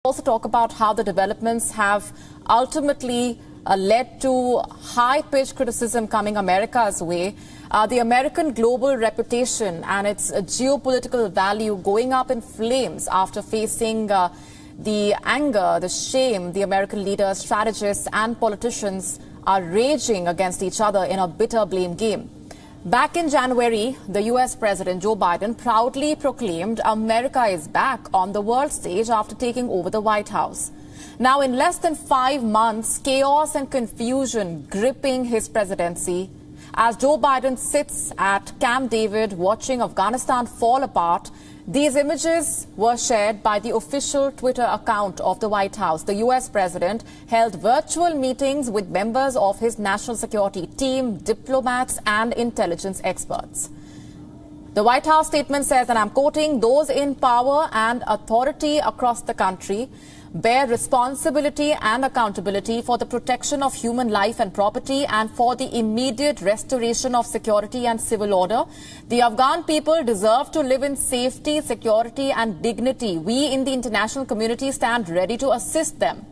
Also talk about how the developments have ultimately led to high-pitched criticism coming America's way. The American global reputation and its geopolitical value going up in flames after facing the anger, the shame. The American leaders, strategists and politicians are raging against each other in a bitter blame game. Back in January, the U.S. President Joe Biden proudly proclaimed America is back on the world stage after taking over the White House. Now, in less than 5 months, chaos and confusion gripping his presidency as Joe Biden sits at Camp David watching Afghanistan fall apart. These images were shared by the official Twitter account of the White House. The U.S. president held virtual meetings with members of his national security team, diplomats and intelligence experts. The White House statement says, and I'm quoting, "Those in power and authority across the country bear responsibility and accountability for the protection of human life and property and for the immediate restoration of security and civil order. The Afghan people deserve to live in safety, security and dignity. We in the international community stand ready to assist them."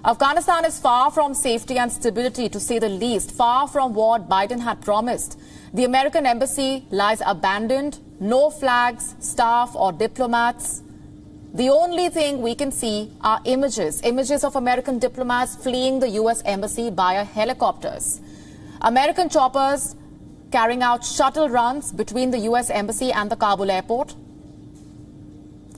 Afghanistan is far from safety and stability, to say the least, far from what Biden had promised. The American embassy lies abandoned, no flags, staff or diplomats. The only thing we can see are images of American diplomats fleeing the U.S. embassy via helicopters. American choppers carrying out shuttle runs between the U.S. embassy and the Kabul airport.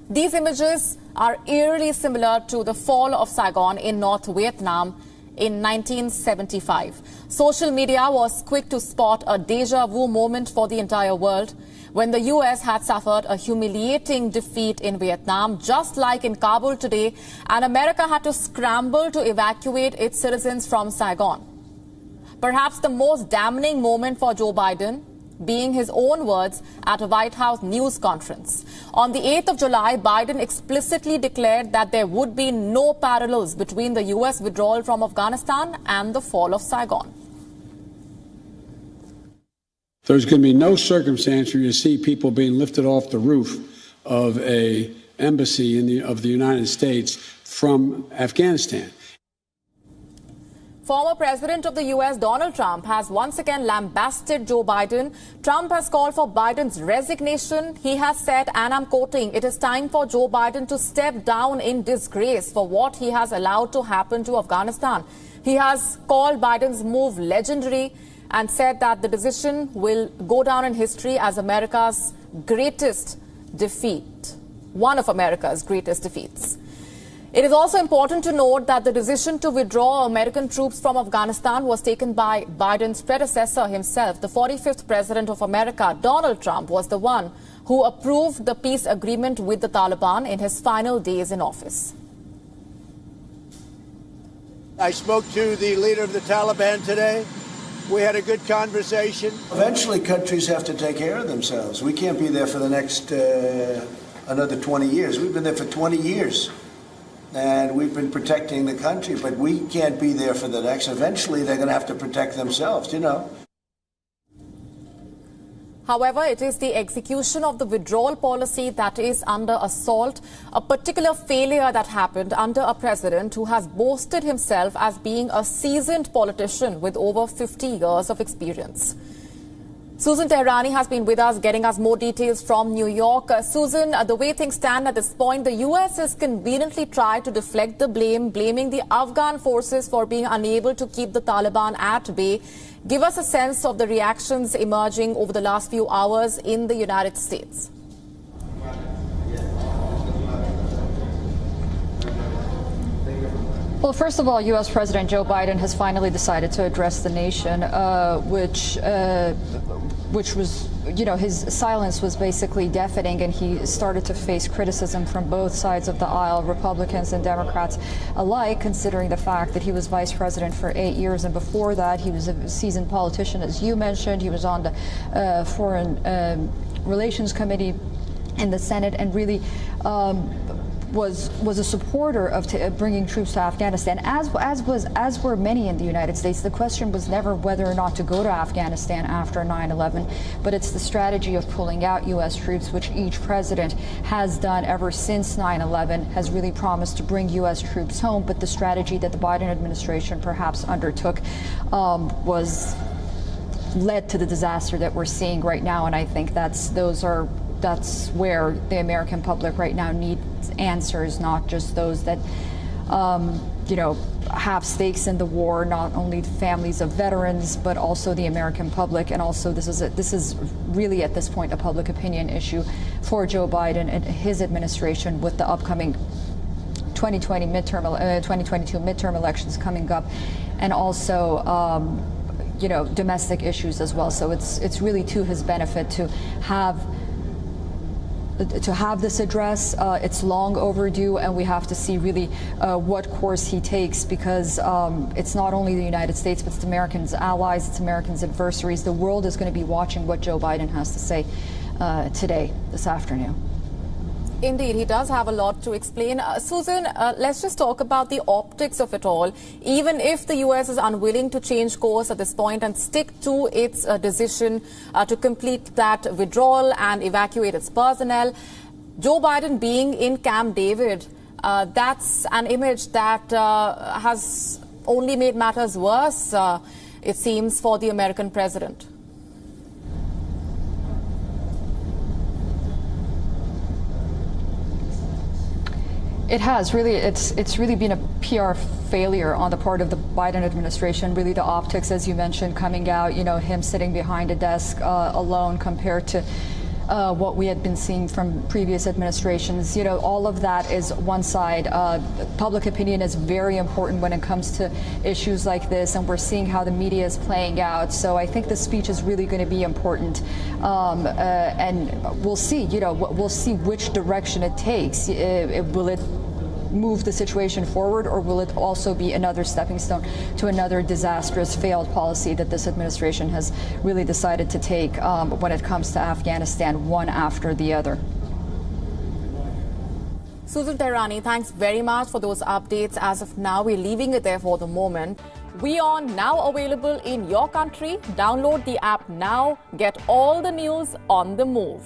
These images are eerily similar to the fall of Saigon in North Vietnam in 1975. Social media was quick to spot a déjà vu moment for the entire world when the U.S. had suffered a humiliating defeat in Vietnam, just like in Kabul today, and America had to scramble to evacuate its citizens from Saigon. Perhaps the most damning moment for Joe Biden being his own words at a White House news conference. On the 8th of July, Biden explicitly declared that there would be no parallels between the U.S. withdrawal from Afghanistan and the fall of Saigon. There's going to be no circumstance where you see people being lifted off the roof of an embassy of the United States from Afghanistan. Former President of the U.S. Donald Trump has once again lambasted Joe Biden. Trump has called for Biden's resignation. He has said, and I'm quoting, "It is time for Joe Biden to step down in disgrace for what he has allowed to happen to Afghanistan." He has called Biden's move legendary and said that the decision will go down in history as America's greatest defeat, one of America's greatest defeats. It is also important to note that the decision to withdraw American troops from Afghanistan was taken by Biden's predecessor himself. The 45th president of America, Donald Trump, was the one who approved the peace agreement with the Taliban in his final days in office. I spoke to the leader of the Taliban today. We had a good conversation. Eventually, countries have to take care of themselves. We can't be there for the next another 20 years. We've been there for 20 years. And we've been protecting the country, but we can't be there for the next. Eventually, they're going to have to protect themselves, you know. However, it is the execution of the withdrawal policy that is under assault, a particular failure that happened under a president who has boasted himself as being a seasoned politician with over 50 years of experience. Susan Tehrani has been with us, getting us more details from New York. Susan, the way things stand at this point, the U.S. has conveniently tried to deflect the blame, blaming the Afghan forces for being unable to keep the Taliban at bay. Give us a sense of the reactions emerging over the last few hours in the United States. Well, first of all, U.S. President Joe Biden has finally decided to address the nation, which was, his silence was basically deafening, and he started to face criticism from both sides of the aisle, Republicans and Democrats alike, considering the fact that he was vice president for 8 years, and before that he was a seasoned politician, as you mentioned. He was on the Foreign Relations Committee in the Senate, and really was a supporter of bringing troops to Afghanistan, as were many in the United States. The question was never whether or not to go to Afghanistan after 9/11, but it's the strategy of pulling out U.S. troops, which each president has done ever since 9/11, has really promised to bring U.S. troops home. But the strategy that the Biden administration perhaps undertook was led to the disaster that we're seeing right now, and I think that's where the American public right now needs answers, not just those that have stakes in the war, not only families of veterans, but also the American public. And also this is really at this point a public opinion issue for Joe Biden and his administration, with the upcoming 2022 midterm elections coming up, and also domestic issues as well. So it's really to his benefit to have this address. It's long overdue, and we have to see really what course he takes, because it's not only the United States, but it's Americans' allies, it's Americans' adversaries. The world is going to be watching what Joe Biden has to say this afternoon. Indeed, he does have a lot to explain. Susan, let's just talk about the optics of it all. Even if the U.S. is unwilling to change course at this point and stick to its decision to complete that withdrawal and evacuate its personnel, Joe Biden being in Camp David, that's an image that has only made matters worse, it seems, for the American president. It has really. It's really been a PR failure on the part of the Biden administration. Really, the optics, as you mentioned, coming out. Him sitting behind a desk alone, compared to what we had been seeing from previous administrations. All of that is one side. Public opinion is very important when it comes to issues like this, and we're seeing how the media is playing out. So I think the speech is really going to be important, and we'll see. We'll see which direction it takes. Will it move the situation forward, or will it also be another stepping stone to another disastrous, failed policy that this administration has really decided to take when it comes to Afghanistan, one after the other? Susan Tehrani, thanks very much for those updates. As of now, we're leaving it there for the moment. WION now available in your country. Download the app now. Get all the news on the move.